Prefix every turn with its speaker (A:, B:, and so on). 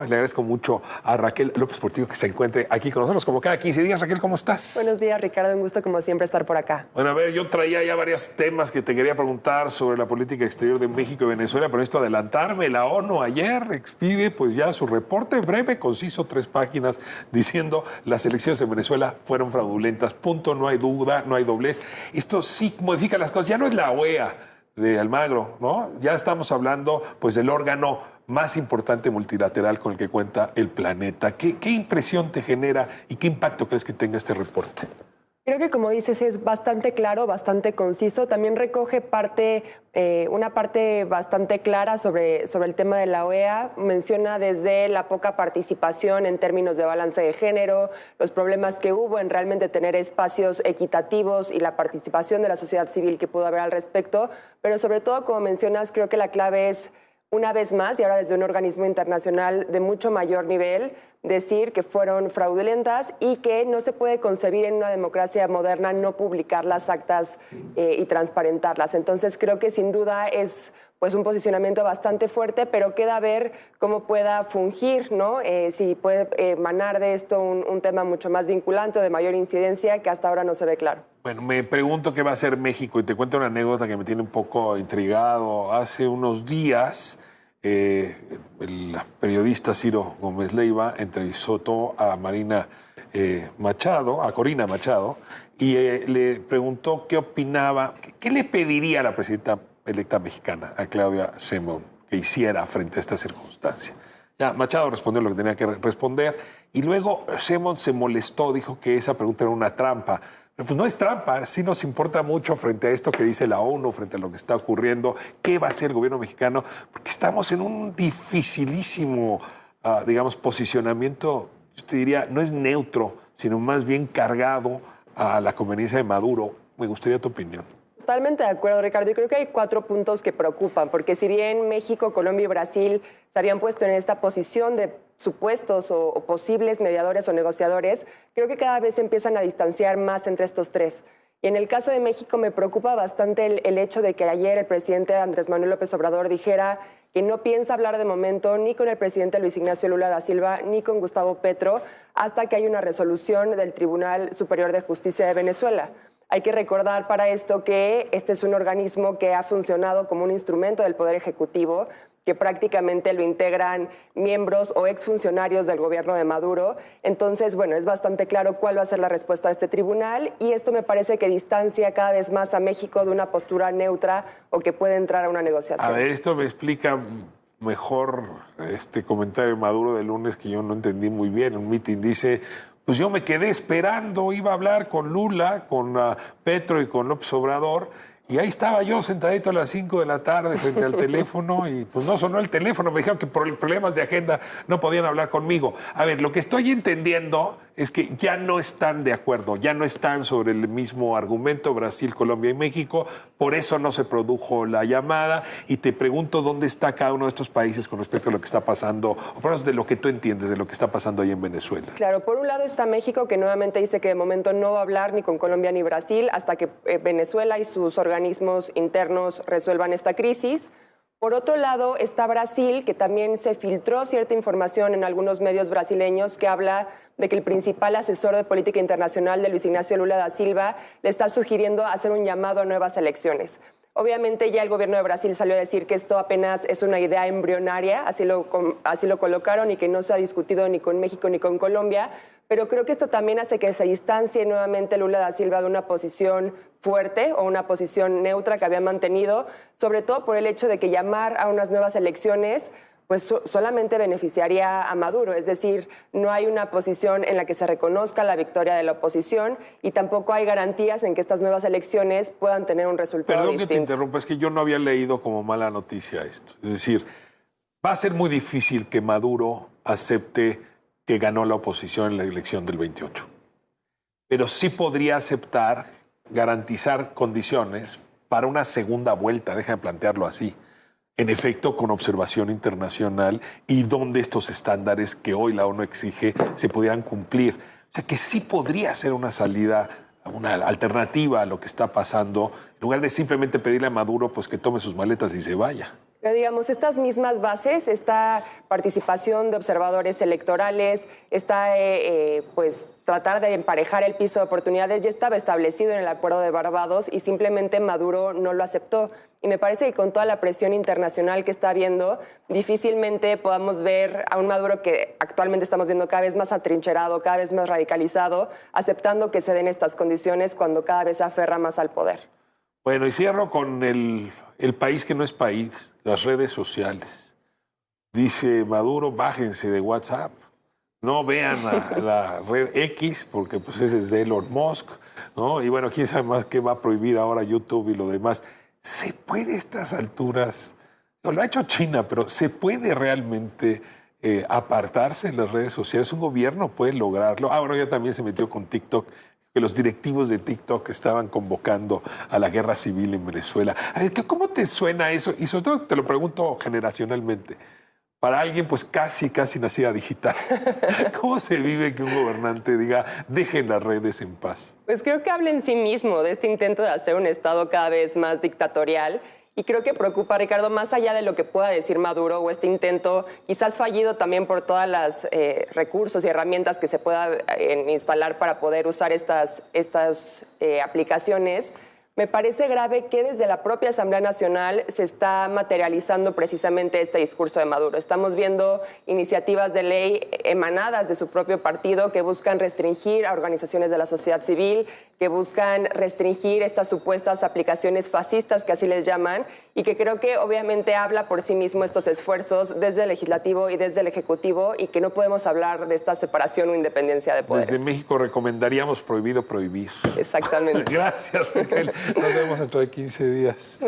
A: Le agradezco mucho a Raquel López Portillo que se encuentre aquí con nosotros como cada 15 días. Raquel, ¿cómo estás?
B: Buenos días, Ricardo. Un gusto, como siempre, estar por acá.
A: Bueno, a ver, yo traía ya varios temas que te quería preguntar sobre la política exterior de México y Venezuela, pero necesito adelantarme. La ONU ayer expide pues ya su reporte breve, conciso, 3 páginas, diciendo las elecciones en Venezuela fueron fraudulentas. Punto, no hay duda, no hay doblez. Esto sí modifica las cosas. Ya no es la OEA de Almagro, ¿no? Ya estamos hablando pues del órgano más importante multilateral con el que cuenta el planeta. ¿Qué impresión te genera y qué impacto crees que tenga este reporte?
B: Creo que, como dices, es bastante claro, bastante conciso. También recoge una parte bastante clara sobre el tema de la OEA. Menciona desde la poca participación en términos de balance de género, los problemas que hubo en realmente tener espacios equitativos y la participación de la sociedad civil que pudo haber al respecto. Pero sobre todo, como mencionas, creo que la clave es, una vez más, y ahora desde un organismo internacional de mucho mayor nivel, decir que fueron fraudulentas y que no se puede concebir en una democracia moderna no publicar las actas y transparentarlas. Entonces creo que sin duda es pues un posicionamiento bastante fuerte, pero queda ver cómo pueda fungir, ¿no? Si puede emanar de esto un tema mucho más vinculante o de mayor incidencia que hasta ahora no se ve claro.
A: Bueno, me pregunto qué va a hacer México y te cuento una anécdota que me tiene un poco intrigado. Hace unos días, el periodista Ciro Gómez Leiva entrevistó a Corina Machado, y le preguntó qué opinaba, qué le pediría a la presidenta electa mexicana, a Claudia Sheinbaum, que hiciera frente a esta circunstancia. Ya, Machado respondió lo que tenía que responder y luego Sheinbaum se molestó, dijo que esa pregunta era una trampa. Pero pues no es trampa, sí nos importa mucho frente a esto que dice la ONU, frente a lo que está ocurriendo, qué va a hacer el gobierno mexicano, porque estamos en un dificilísimo, digamos, posicionamiento, yo te diría, no es neutro, sino más bien cargado a la conveniencia de Maduro. Me gustaría tu opinión.
B: Totalmente de acuerdo, Ricardo. Y creo que hay 4 puntos que preocupan, porque si bien México, Colombia y Brasil se habían puesto en esta posición de supuestos o posibles mediadores o negociadores, creo que cada vez se empiezan a distanciar más entre estos 3. Y en el caso de México me preocupa bastante el hecho de que ayer el presidente Andrés Manuel López Obrador dijera que no piensa hablar de momento ni con el presidente Luis Ignacio Lula da Silva ni con Gustavo Petro hasta que haya una resolución del Tribunal Superior de Justicia de Venezuela. Hay que recordar para esto que este es un organismo que ha funcionado como un instrumento del Poder Ejecutivo, que prácticamente lo integran miembros o exfuncionarios del gobierno de Maduro. Entonces, bueno, es bastante claro cuál va a ser la respuesta de este tribunal y esto me parece que distancia cada vez más a México de una postura neutra o que puede entrar a una negociación.
A: A ver, esto me explica mejor este comentario de Maduro del lunes que yo no entendí muy bien. En un mitin dice, pues yo me quedé esperando, iba a hablar con Lula, con Petro y con López Obrador, y ahí estaba yo sentadito a las 5 de la tarde frente al teléfono y pues no sonó el teléfono, me dijeron que por problemas de agenda no podían hablar conmigo. A ver, lo que estoy entendiendo es que ya no están de acuerdo, ya no están sobre el mismo argumento Brasil, Colombia y México, por eso no se produjo la llamada y te pregunto dónde está cada uno de estos países con respecto a lo que está pasando, o por lo menos de lo que tú entiendes de lo que está pasando ahí en Venezuela.
B: Claro, por un lado está México, que nuevamente dice que de momento no va a hablar ni con Colombia ni Brasil hasta que Venezuela y sus organismos internos resuelvan esta crisis. Por otro lado está Brasil, que también se filtró cierta información en algunos medios brasileños que habla de que el principal asesor de política internacional de Luis Ignacio Lula da Silva le está sugiriendo hacer un llamado a nuevas elecciones. Obviamente ya el gobierno de Brasil salió a decir que esto apenas es una idea embrionaria, así lo colocaron, y que no se ha discutido ni con México ni con Colombia, pero creo que esto también hace que se distancie nuevamente Lula da Silva de una posición fuerte o una posición neutra que había mantenido, sobre todo por el hecho de que llamar a unas nuevas elecciones pues solamente beneficiaría a Maduro, es decir, no hay una posición en la que se reconozca la victoria de la oposición y tampoco hay garantías en que estas nuevas elecciones puedan tener un resultado distinto.
A: Perdón que te interrumpa, es que yo no había leído como mala noticia esto. Es decir, va a ser muy difícil que Maduro acepte que ganó la oposición en la elección del 28. Pero sí podría aceptar garantizar condiciones para una segunda vuelta, déjame plantearlo así. En efecto, con observación internacional y donde estos estándares que hoy la ONU exige se pudieran cumplir. O sea, que sí podría ser una salida, una alternativa a lo que está pasando, en lugar de simplemente pedirle a Maduro pues, que tome sus maletas y se vaya.
B: Pero digamos, estas mismas bases, esta participación de observadores electorales, esta, pues, tratar de emparejar el piso de oportunidades ya estaba establecido en el Acuerdo de Barbados y simplemente Maduro no lo aceptó. Y me parece que con toda la presión internacional que está habiendo, difícilmente podamos ver a un Maduro que actualmente estamos viendo cada vez más atrincherado, cada vez más radicalizado, aceptando que se den estas condiciones cuando cada vez se aferra más al poder.
A: Bueno, y cierro con el país que no es país, las redes sociales. Dice Maduro, bájense de WhatsApp. No vean a la red X, porque pues ese es de Elon Musk, ¿no? Y bueno, quién sabe más qué va a prohibir ahora YouTube y lo demás. ¿Se puede a estas alturas? No, lo ha hecho China, pero ¿se puede realmente apartarse en las redes sociales? ¿Un gobierno puede lograrlo? Ahora ya también se metió con TikTok, que los directivos de TikTok estaban convocando a la guerra civil en Venezuela. A ver, ¿cómo te suena eso? Y sobre todo te lo pregunto generacionalmente. Para alguien, pues casi nacida digital. ¿Cómo se vive que un gobernante diga, dejen las redes en paz?
B: Pues creo que habla en sí mismo de este intento de hacer un Estado cada vez más dictatorial. Y creo que preocupa, Ricardo, más allá de lo que pueda decir Maduro o este intento, quizás fallido también por todas las recursos y herramientas que se pueda instalar para poder usar estas aplicaciones. Me parece grave que desde la propia Asamblea Nacional se está materializando precisamente este discurso de Maduro. Estamos viendo iniciativas de ley emanadas de su propio partido que buscan restringir a organizaciones de la sociedad civil, que buscan restringir estas supuestas aplicaciones fascistas, que así les llaman, y que creo que obviamente habla por sí mismo estos esfuerzos desde el legislativo y desde el ejecutivo, y que no podemos hablar de esta separación o independencia de poderes.
A: Desde México recomendaríamos prohibido prohibir.
B: Exactamente.
A: Gracias, Raquel. Nos vemos dentro de 15 días.